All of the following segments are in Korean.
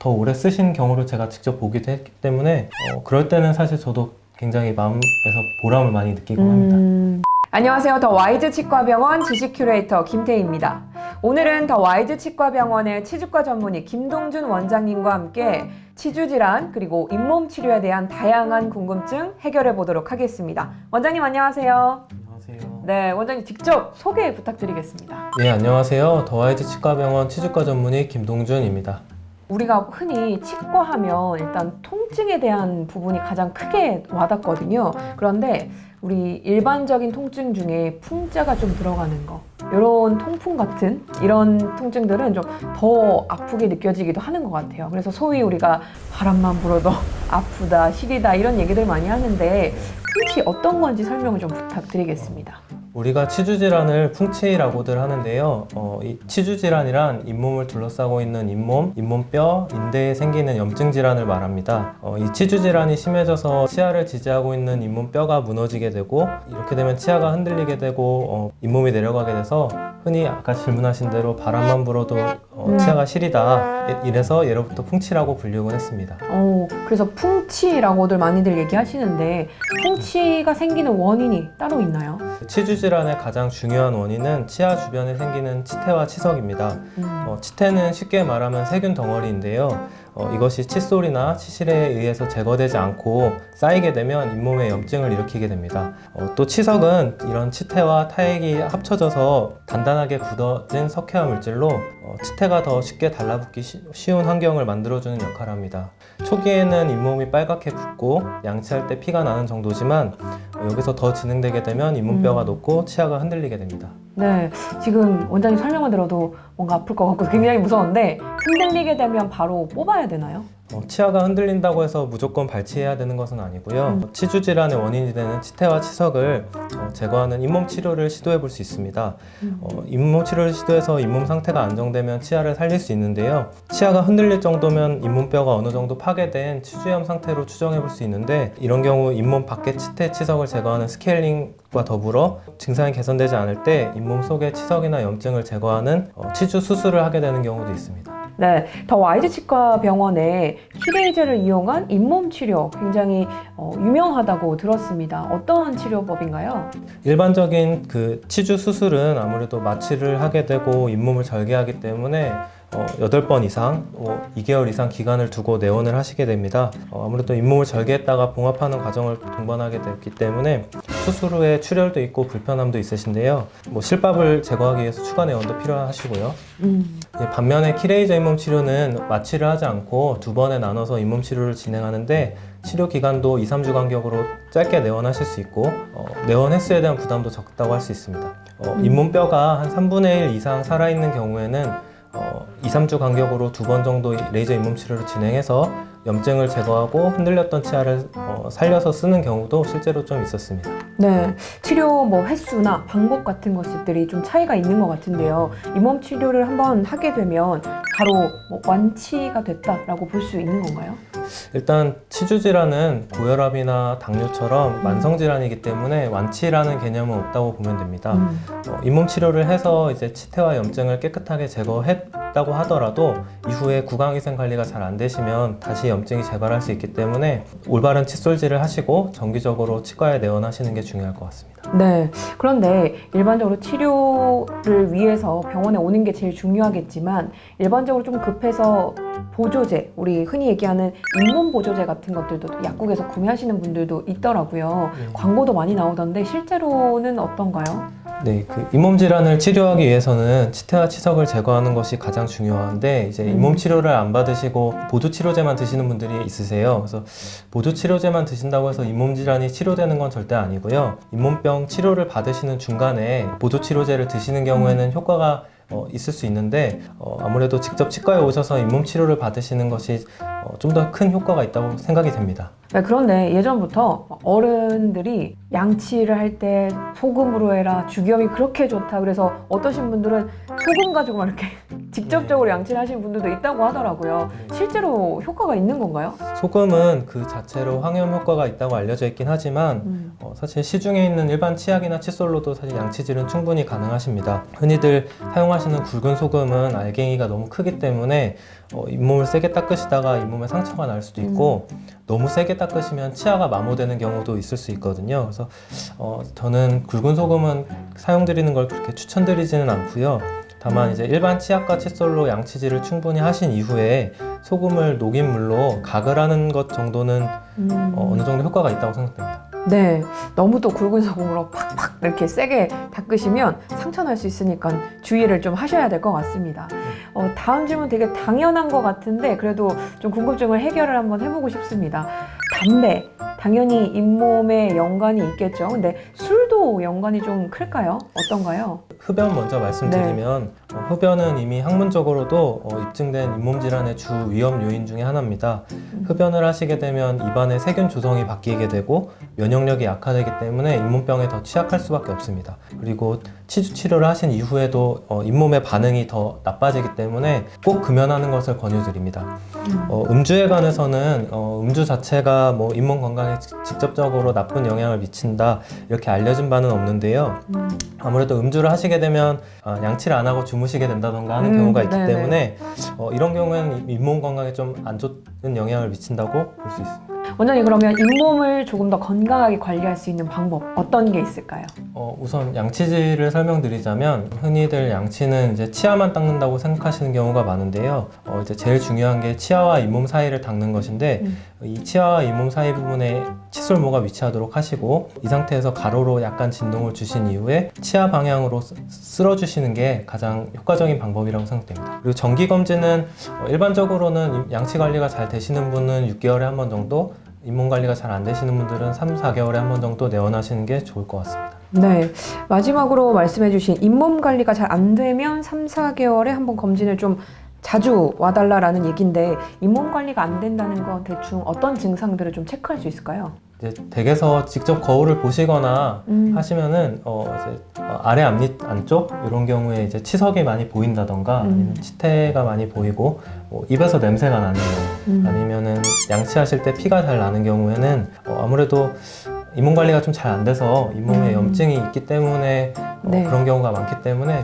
더 오래 쓰신 경우를 제가 직접 보기도 했기 때문에 그럴 때는 사실 저도 굉장히 마음에서 보람을 많이 느끼곤 합니다. 안녕하세요. 더 와이즈 치과병원 지식 큐레이터 김태희입니다. 오늘은 더 와이즈 치과병원의 치주과 전문의 김동준 원장님과 함께 치주질환 그리고 잇몸 치료에 대한 다양한 궁금증 해결해 보도록 하겠습니다. 원장님 안녕하세요. 안녕하세요. 네, 원장님 직접 소개 부탁드리겠습니다. 네, 안녕하세요. 더 와이즈 치과병원 치주과 전문의 김동준입니다. 우리가 흔히 치과하면 일단 통증에 대한 부분이 가장 크게 와닿거든요. 그런데 우리 일반적인 통증 중에 풍자가 좀 들어가는 거, 이런 통풍 같은 이런 통증들은 좀 더 아프게 느껴지기도 하는 것 같아요. 그래서 소위 우리가 바람만 불어도 아프다, 시리다 이런 얘기들 많이 하는데 풍치 어떤 건지 설명을 좀 부탁드리겠습니다. 우리가 치주질환을 풍치라고들 하는데요. 이 치주질환이란 잇몸을 둘러싸고 있는 잇몸, 잇몸뼈, 인대에 생기는 염증 질환을 말합니다. 이 치주질환이 심해져서 치아를 지지하고 있는 잇몸뼈가 무너지게 되고 이렇게 되면 치아가 흔들리게 되고 잇몸이 내려가게 돼서 흔히 아까 질문하신 대로 바람만 불어도 치아가 시리다 이래서 예로부터 풍치라고 불리곤 했습니다. 그래서 풍치라고들 많이들 얘기하시는데 풍치가 생기는 원인이 따로 있나요? 치주질환의 가장 중요한 원인은 치아 주변에 생기는 치태와 치석입니다. 치태는 쉽게 말하면 세균 덩어리인데요. 이것이 칫솔이나 치실에 의해서 제거되지 않고 쌓이게 되면 잇몸에 염증을 일으키게 됩니다. 또 치석은 이런 치태와 타액이 합쳐져서 단단하게 굳어진 석회화 물질로 치태가 더 쉽게 달라붙기 쉬운 환경을 만들어주는 역할을 합니다. 초기에는 잇몸이 빨갛게 붓고 양치할 때 피가 나는 정도지만 여기서 더 진행되게 되면 잇몸뼈가 녹고 치아가 흔들리게 됩니다. 네, 지금 원장님 설명을 들어도 뭔가 아플 것 같고 굉장히 무서운데 흔들리게 되면 바로 뽑아야 되나요? 치아가 흔들린다고 해서 무조건 발치해야 되는 것은 아니고요. 치주질환의 원인이 되는 치태와 치석을 제거하는 잇몸 치료를 시도해 볼 수 있습니다. 잇몸 치료를 시도해서 잇몸 상태가 안정되면 치아를 살릴 수 있는데요. 치아가 흔들릴 정도면 잇몸뼈가 어느 정도 파괴된 치주염 상태로 추정해 볼 수 있는데 이런 경우 잇몸 밖의 치태, 치석을 제거하는 스케일링과 더불어 증상이 개선되지 않을 때 잇몸 속의 치석이나 염증을 제거하는 치주 수술을 하게 되는 경우도 있습니다. 네, 더 와이즈 치과 병원에 키레이저를 이용한 잇몸 치료 굉장히 유명하다고 들었습니다. 어떤 치료법인가요? 일반적인 그 치주 수술은 아무래도 마취를 하게 되고 잇몸을 절개하기 때문에 8번 이상, 2개월 이상 기간을 두고 내원을 하시게 됩니다. 아무래도 잇몸을 절개했다가 봉합하는 과정을 동반하게 됐기 때문에 수술 후에 출혈도 있고 불편함도 있으신데요. 실밥을 제거하기 위해서 추가 내원도 필요하시고요. 반면에 키레이저 잇몸 치료는 마취를 하지 않고 2번에 나눠서 잇몸 치료를 진행하는데 치료 기간도 2-3주 간격으로 짧게 내원하실 수 있고 내원 횟수에 대한 부담도 적다고 할 수 있습니다. 잇몸뼈가 한 3분의 1 이상 살아있는 경우에는 2-3주 간격으로 2번 정도 레이저 잇몸 치료를 진행해서 염증을 제거하고 흔들렸던 치아를 살려서 쓰는 경우도 실제로 좀 있었습니다. 네, 치료 횟수나 방법 같은 것들이 좀 차이가 있는 것 같은데요. 잇몸 치료를 한번 하게 되면 바로 완치가 됐다라고 볼 수 있는 건가요? 일단 치주질환은 고혈압이나 당뇨처럼 만성질환이기 때문에 완치라는 개념은 없다고 보면 됩니다. 잇몸 치료를 해서 이제 치태와 염증을 깨끗하게 제거했다고 하더라도 이후에 구강위생 관리가 잘 안 되시면 다시 염증이 재발할 수 있기 때문에 올바른 칫솔질을 하시고 정기적으로 치과에 내원하시는 게 중요할 것 같습니다. 네, 그런데 일반적으로 치료를 위해서 병원에 오는 게 제일 중요하겠지만 일반적으로 좀 급해서 보조제, 우리 흔히 얘기하는 잇몸 보조제 같은 것들도 약국에서 구매하시는 분들도 있더라고요. 광고도 많이 나오던데 실제로는 어떤가요? 네, 그 잇몸 질환을 치료하기 위해서는 치태와 치석을 제거하는 것이 가장 중요한데 이제 잇몸 치료를 안 받으시고 보조 치료제만 드시는 분들이 있으세요. 그래서 보조 치료제만 드신다고 해서 잇몸 질환이 치료되는 건 절대 아니고요. 잇몸병 치료를 받으시는 중간에 보조 치료제를 드시는 경우에는 효과가 있을 수 있는데 아무래도 직접 치과에 오셔서 잇몸 치료를 받으시는 것이 좀 더 큰 효과가 있다고 생각이 됩니다. 네, 그런데 예전부터 어른들이 양치를 할 때 소금으로 해라, 죽염이 그렇게 좋다 그래서 어떠신 분들은 소금 가지고 막 이렇게 직접적으로 양치를 하시는 분들도 있다고 하더라고요. 실제로 효과가 있는 건가요? 소금은 그 자체로 항염 효과가 있다고 알려져 있긴 하지만 사실 시중에 있는 일반 치약이나 칫솔로도 사실 양치질은 충분히 가능하십니다. 흔히들 사용하시는 굵은 소금은 알갱이가 너무 크기 때문에 잇몸을 세게 닦으시다가 잇몸에 상처가 날 수도 있고 너무 세게 닦으시면 치아가 마모되는 경우도 있을 수 있거든요. 그래서 저는 굵은 소금은 사용드리는 걸 그렇게 추천드리지는 않고요. 다만 이제 일반 치약과 칫솔로 양치질을 충분히 하신 이후에 소금을 녹인 물로 가글 하는 것 정도는 어느 정도 효과가 있다고 생각됩니다. 네, 너무 또 굵은 소금으로 팍팍 이렇게 세게 닦으시면 상처 날 수 있으니까 주의를 좀 하셔야 될 것 같습니다. 다음 질문 되게 당연한 것 같은데 그래도 좀 궁금증을 해결을 한번 해보고 싶습니다. 담배, 당연히 잇몸에 연관이 있겠죠. 근데 술도 연관이 좀 클까요? 어떤가요? 흡연 먼저 말씀드리면 흡연은 이미 학문적으로도 입증된 잇몸 질환의 주 위험 요인 중에 하나입니다. 흡연을 하시게 되면 입안의 세균 조성이 바뀌게 되고 면역력이 약화되기 때문에 잇몸병에 더 취약할 수밖에 없습니다. 그리고 치주 치료를 하신 이후에도 잇몸의 반응이 더 나빠지기 때문에 꼭 금연하는 것을 권유드립니다. 음주에 관해서는 음주 자체가 뭐 잇몸 건강에 직접적으로 나쁜 영향을 미친다 이렇게 알려진 바는 없는데요. 아무래도 음주를 하시게 되면 양치를 안 하고 주무시게 된다던가 하는 경우가 있기 네네. 때문에 이런 경우에는 잇몸 건강에 좀 안 좋은 영향을 미친다고 볼 수 있습니다. 원장님 그러면 잇몸을 조금 더 건강하게 관리할 수 있는 방법 어떤 게 있을까요? 우선 양치질을 설명드리자면 흔히들 양치는 이제 치아만 닦는다고 생각하시는 경우가 많은데요. 이제 제일 중요한 게 치아와 잇몸 사이를 닦는 것인데 이 치아와 잇몸 사이 부분에 칫솔모가 위치하도록 하시고 이 상태에서 가로로 약간 진동을 주신 이후에 치아 방향으로 쓸어주시는 게 가장 효과적인 방법이라고 생각됩니다. 그리고 정기검진은 일반적으로는 양치 관리가 잘 되시는 분은 6개월에 한 번 정도, 잇몸 관리가 잘 안 되시는 분들은 3, 4개월에 한 번 정도 내원하시는 게 좋을 것 같습니다. 네, 마지막으로 말씀해주신 잇몸 관리가 잘 안 되면 3, 4개월에 한번 검진을 좀 자주 와달라라는 얘기인데 잇몸 관리가 안 된다는 건 대충 어떤 증상들을 좀 체크할 수 있을까요? 이제 댁에서 직접 거울을 보시거나 하시면은 이제 아래 앞니 안쪽 이런 경우에 이제 치석이 많이 보인다던가 아니면 치태가 많이 보이고 입에서 냄새가 나는 경우 아니면은 양치하실 때 피가 잘 나는 경우에는 아무래도 잇몸 관리가 좀 잘 안 돼서 잇몸에 염증이 있기 때문에 네. 그런 경우가 많기 때문에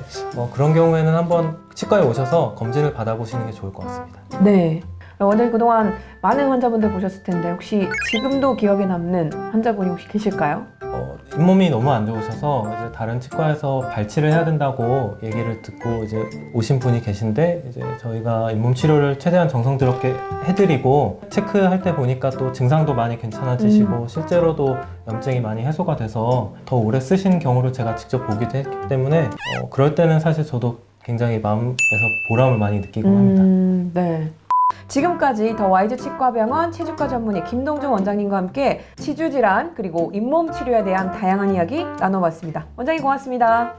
그런 경우에는 한번 치과에 오셔서 검진을 받아보시는 게 좋을 것 같습니다. 네. 원장님 그동안 많은 환자분들 보셨을 텐데 혹시 지금도 기억에 남는 환자분이 혹시 계실까요? 잇몸이 너무 안 좋으셔서 이제 다른 치과에서 발치를 해야 된다고 얘기를 듣고 이제 오신 분이 계신데 이제 저희가 잇몸 치료를 최대한 정성스럽게 해드리고 체크할 때 보니까 또 증상도 많이 괜찮아지시고 실제로도 염증이 많이 해소가 돼서 더 오래 쓰신 경우를 제가 직접 보기도 했기 때문에 그럴 때는 사실 저도 굉장히 마음에서 보람을 많이 느끼곤 합니다. 네. 지금까지 더 와이즈 치과병원 치주과 전문의 김동준 원장님과 함께 치주 질환 그리고 잇몸 치료에 대한 다양한 이야기 나눠봤습니다. 원장님 고맙습니다.